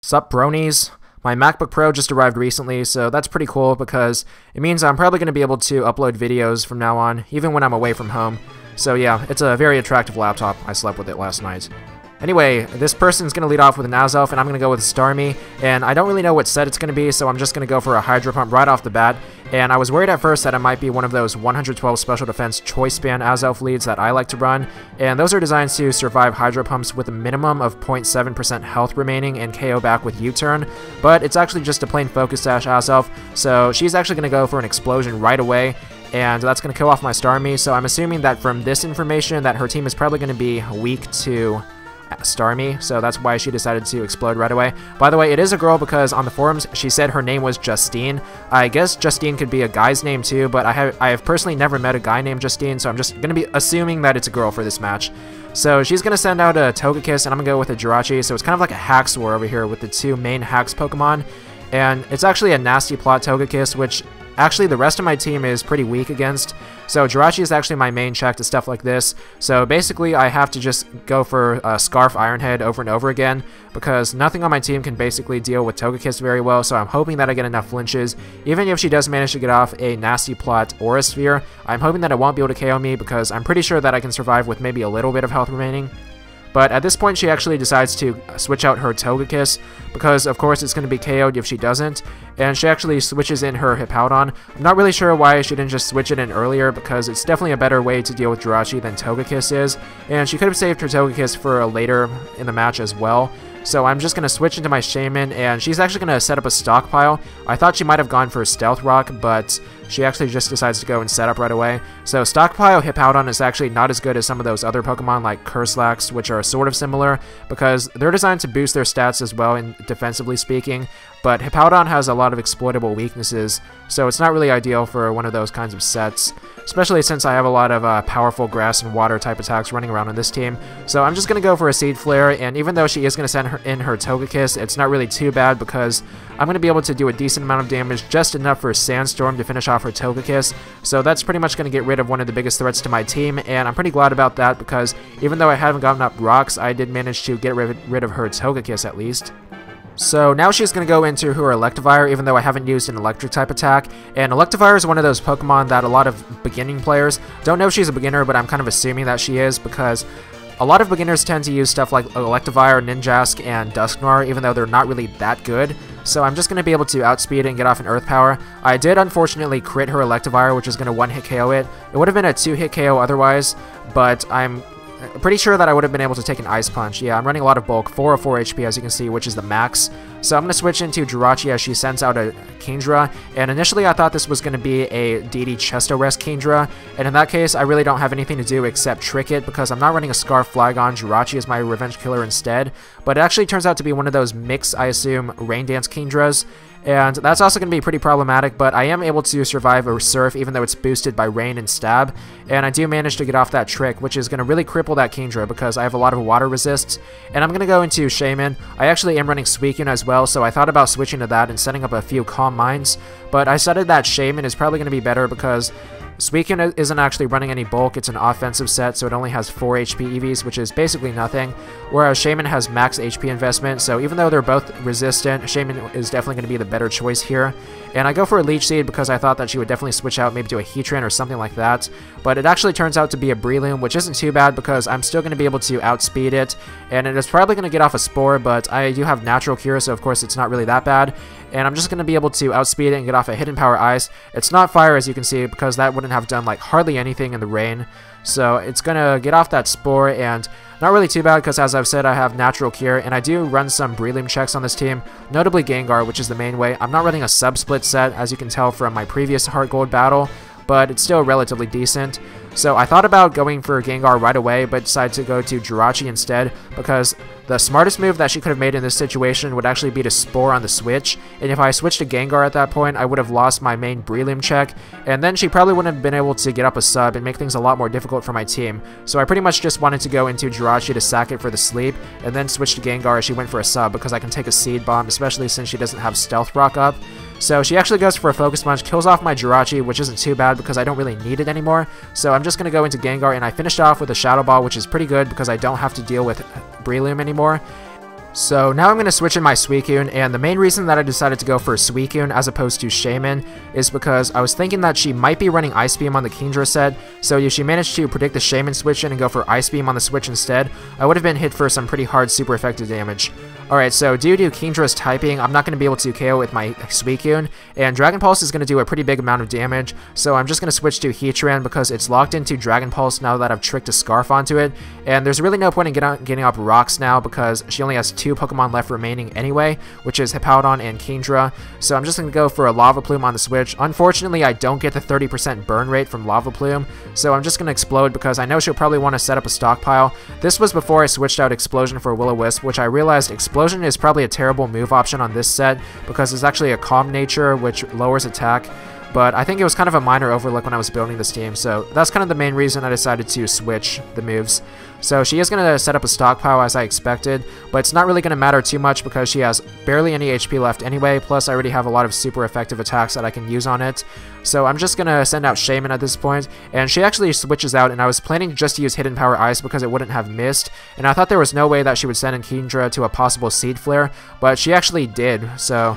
Sup bronies? My MacBook Pro just arrived recently, so that's pretty cool because it means I'm probably going to be able to upload videos from now on, even when I'm away from home. So yeah, it's a very attractive laptop. I slept with it last night. Anyway, this person's going to lead off with an Azelf, and I'm going to go with Starmie, and I don't really know what set it's going to be, so I'm just going to go for a Hydro Pump right off the bat, and I was worried at first that it might be one of those 112 Special Defense Choice Band Azelf leads that I like to run, and those are designed to survive Hydro Pumps with a minimum of 0.7% health remaining and KO back with U-turn, but it's actually just a plain Focus Sash Azelf, so she's actually going to go for an Explosion right away, and that's going to kill off my Starmie, so I'm assuming that from this information that her team is probably going to be weak to Starmie, so that's why she decided to explode right away. By the way, it is a girl because on the forums she said her name was Justine. I guess Justine could be a guy's name too, but I have personally never met a guy named Justine, so I'm just going to be assuming that it's a girl for this match. So she's going to send out a Togekiss, and I'm going to go with a Jirachi, so it's kind of like a Haxor over here with the two main Hax Pokemon, and it's actually a nasty plot Togekiss, which actually the rest of my team is pretty weak against. So Jirachi is actually my main check to stuff like this. So basically I have to just go for Scarf Ironhead over and over again because nothing on my team can basically deal with Togekiss very well, so I'm hoping that I get enough flinches. Even if she does manage to get off a nasty plot Aura Sphere, I'm hoping that it won't be able to KO me because I'm pretty sure that I can survive with maybe a little bit of health remaining. But at this point, she actually decides to switch out her Togekiss, because of course it's going to be KO'd if she doesn't, and she actually switches in her Hippowdon. I'm not really sure why she didn't just switch it in earlier, because it's definitely a better way to deal with Jirachi than Togekiss is, and she could have saved her Togekiss for later in the match as well. So I'm just going to switch into my Shaman, and she's actually going to set up a stockpile. I thought she might have gone for Stealth Rock, but she actually just decides to go and set up right away. So Stockpile Hippowdon is actually not as good as some of those other Pokemon like Curslax, which are sort of similar, because they're designed to boost their stats as well, in defensively speaking, but Hippowdon has a lot of exploitable weaknesses, so it's not really ideal for one of those kinds of sets, especially since I have a lot of powerful grass and water type attacks running around on this team. So I'm just going to go for a Seed Flare, and even though she is going to send in her Togekiss, it's not really too bad because I'm going to be able to do a decent amount of damage, just enough for Sandstorm to finish off her Togekiss. So that's pretty much going to get rid of one of the biggest threats to my team, and I'm pretty glad about that because even though I haven't gotten up rocks, I did manage to get rid of her Togekiss at least. So now she's going to go into her Electivire, even though I haven't used an electric type attack, and Electivire is one of those Pokemon that a lot of beginning players don't know if she's a beginner, but I'm kind of assuming that she is because a lot of beginners tend to use stuff like Electivire, Ninjask, and Dusknoir, even though they're not really that good. So I'm just going to be able to outspeed it and get off an Earth Power. I did unfortunately crit her Electivire, which is going to one-hit KO it. It would have been a two-hit KO otherwise, but I'm pretty sure that I would have been able to take an Ice Punch. Yeah, I'm running a lot of bulk, 404 HP as you can see, which is the max. So I'm going to switch into Jirachi as she sends out a Kingdra, and initially I thought this was going to be a DD Chesto-Rest Kingdra, and in that case I really don't have anything to do except trick it because I'm not running a Scarf Flygon. Jirachi is my Revenge Killer instead, but it actually turns out to be one of those mixed, I assume, Rain Dance Kingdras. And that's also going to be pretty problematic, but I am able to survive a Surf even though it's boosted by Rain and Stab, and I do manage to get off that trick, which is going to really cripple that Kingdra because I have a lot of water resists. And I'm going to go into Shaman. I actually am running Suicune as well, so I thought about switching to that and setting up a few Calm Minds, but I decided that Shaman is probably going to be better because Suicune isn't actually running any bulk, it's an offensive set, so it only has 4 HP EVs, which is basically nothing, whereas Shaman has max HP investment, so even though they're both resistant, Shaman is definitely going to be the better choice here. And I go for a Leech Seed because I thought that she would definitely switch out maybe to a Heatran or something like that, but it actually turns out to be a Breloom, which isn't too bad because I'm still going to be able to outspeed it, and it is probably going to get off a Spore, but I do have Natural Cure, so of course it's not really that bad, and I'm just going to be able to outspeed it and get off a Hidden Power Ice. It's not Fire as you can see because that wouldn't have done like hardly anything in the rain, so it's going to get off that Spore, and not really too bad because as I've said I have Natural Cure, and I do run some Breloom checks on this team, notably Gengar, which is the main way. I'm not running a Sub-Split set as you can tell from my previous Heart Gold battle, but it's still relatively decent. So I thought about going for Gengar right away, but decided to go to Jirachi instead because The smartest move that she could have made in this situation would actually be to Spore on the switch, and if I switched to Gengar at that point, I would have lost my main Breloom check, and then she probably wouldn't have been able to get up a sub and make things a lot more difficult for my team. So I pretty much just wanted to go into Jirachi to sack it for the sleep, and then switch to Gengar as she went for a sub because I can take a Seed Bomb, especially since she doesn't have Stealth Rock up. So she actually goes for a Focus Punch, kills off my Jirachi, which isn't too bad because I don't really need it anymore. So I'm just going to go into Gengar, and I finished off with a Shadow Ball, which is pretty good because I don't have to deal with Breloom anymore. So now I'm going to switch in my Suicune, and the main reason that I decided to go for Suicune as opposed to Shaman is because I was thinking that she might be running Ice Beam on the Kingdra set, so if she managed to predict the Shaman switch in and go for Ice Beam on the switch instead, I would have been hit for some pretty hard super effective damage. Alright, so due to Kingdra's typing, I'm not going to be able to KO with my Suicune, and Dragon Pulse is going to do a pretty big amount of damage, so I'm just going to switch to Heatran because it's locked into Dragon Pulse now that I've tricked a Scarf onto it, and there's really no point in getting up Rocks now because she only has 2 Pokemon left remaining anyway, which is Hippowdon and Kingdra, so I'm just going to go for a Lava Plume on the switch. Unfortunately, I don't get the 30% burn rate from Lava Plume, so I'm just going to Explode because I know she'll probably want to set up a stockpile. This was before I switched out Explosion for Will-O-Wisp, which I realized Explosion is probably a terrible move option on this set because it's actually a Calm Nature, which lowers attack. But I think it was kind of a minor overlook when I was building this team, so that's kind of the main reason I decided to switch the moves. So she is going to set up a stockpile as I expected, but it's not really going to matter too much because she has barely any HP left anyway, plus I already have a lot of super effective attacks that I can use on it. So I'm just going to send out Shaman at this point, and she actually switches out, and I was planning just to use Hidden Power Ice because it wouldn't have missed, and I thought there was no way that she would send in Kingdra to a possible Seed Flare, but she actually did, so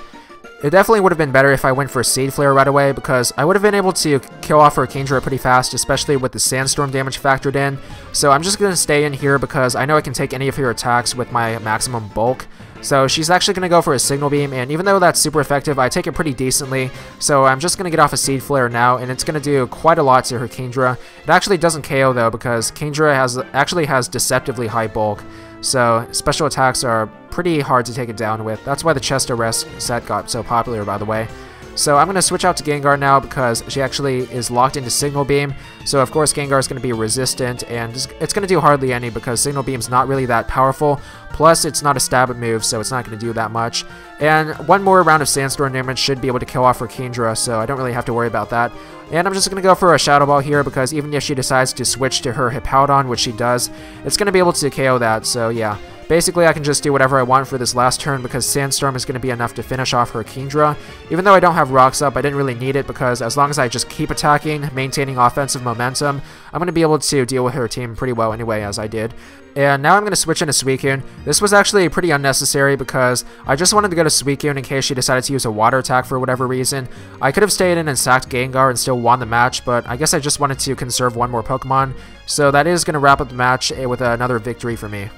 it definitely would have been better if I went for Seed Flare right away because I would have been able to kill off her Kingdra pretty fast, especially with the Sandstorm damage factored in. So I'm just going to stay in here because I know I can take any of her attacks with my maximum bulk. So she's actually going to go for a Signal Beam, and even though that's super effective, I take it pretty decently. So I'm just going to get off a Seed Flare now, and it's going to do quite a lot to her Kingdra. It actually doesn't KO though because Kingdra actually has deceptively high bulk. So special attacks are pretty hard to take it down with. That's why the Chest Arrest set got so popular, by the way. So I'm going to switch out to Gengar now because she actually is locked into Signal Beam. So of course Gengar is going to be resistant, and it's going to do hardly any because Signal Beam's not really that powerful. Plus it's not a stab move, so it's not going to do that much. And one more round of Sandstorm damage should be able to kill off her Kingdra, so I don't really have to worry about that. And I'm just going to go for a Shadow Ball here because even if she decides to switch to her Hippowdon, which she does, it's going to be able to KO that, so yeah. Basically, I can just do whatever I want for this last turn because Sandstorm is going to be enough to finish off her Kingdra. Even though I don't have Rocks up, I didn't really need it because as long as I just keep attacking, maintaining offensive momentum, I'm going to be able to deal with her team pretty well anyway, as I did. And now I'm going to switch into Suicune. This was actually pretty unnecessary because I just wanted to go to Suicune in case she decided to use a water attack for whatever reason. I could have stayed in and sacked Gengar and still won the match, but I guess I just wanted to conserve one more Pokemon. So that is going to wrap up the match with another victory for me.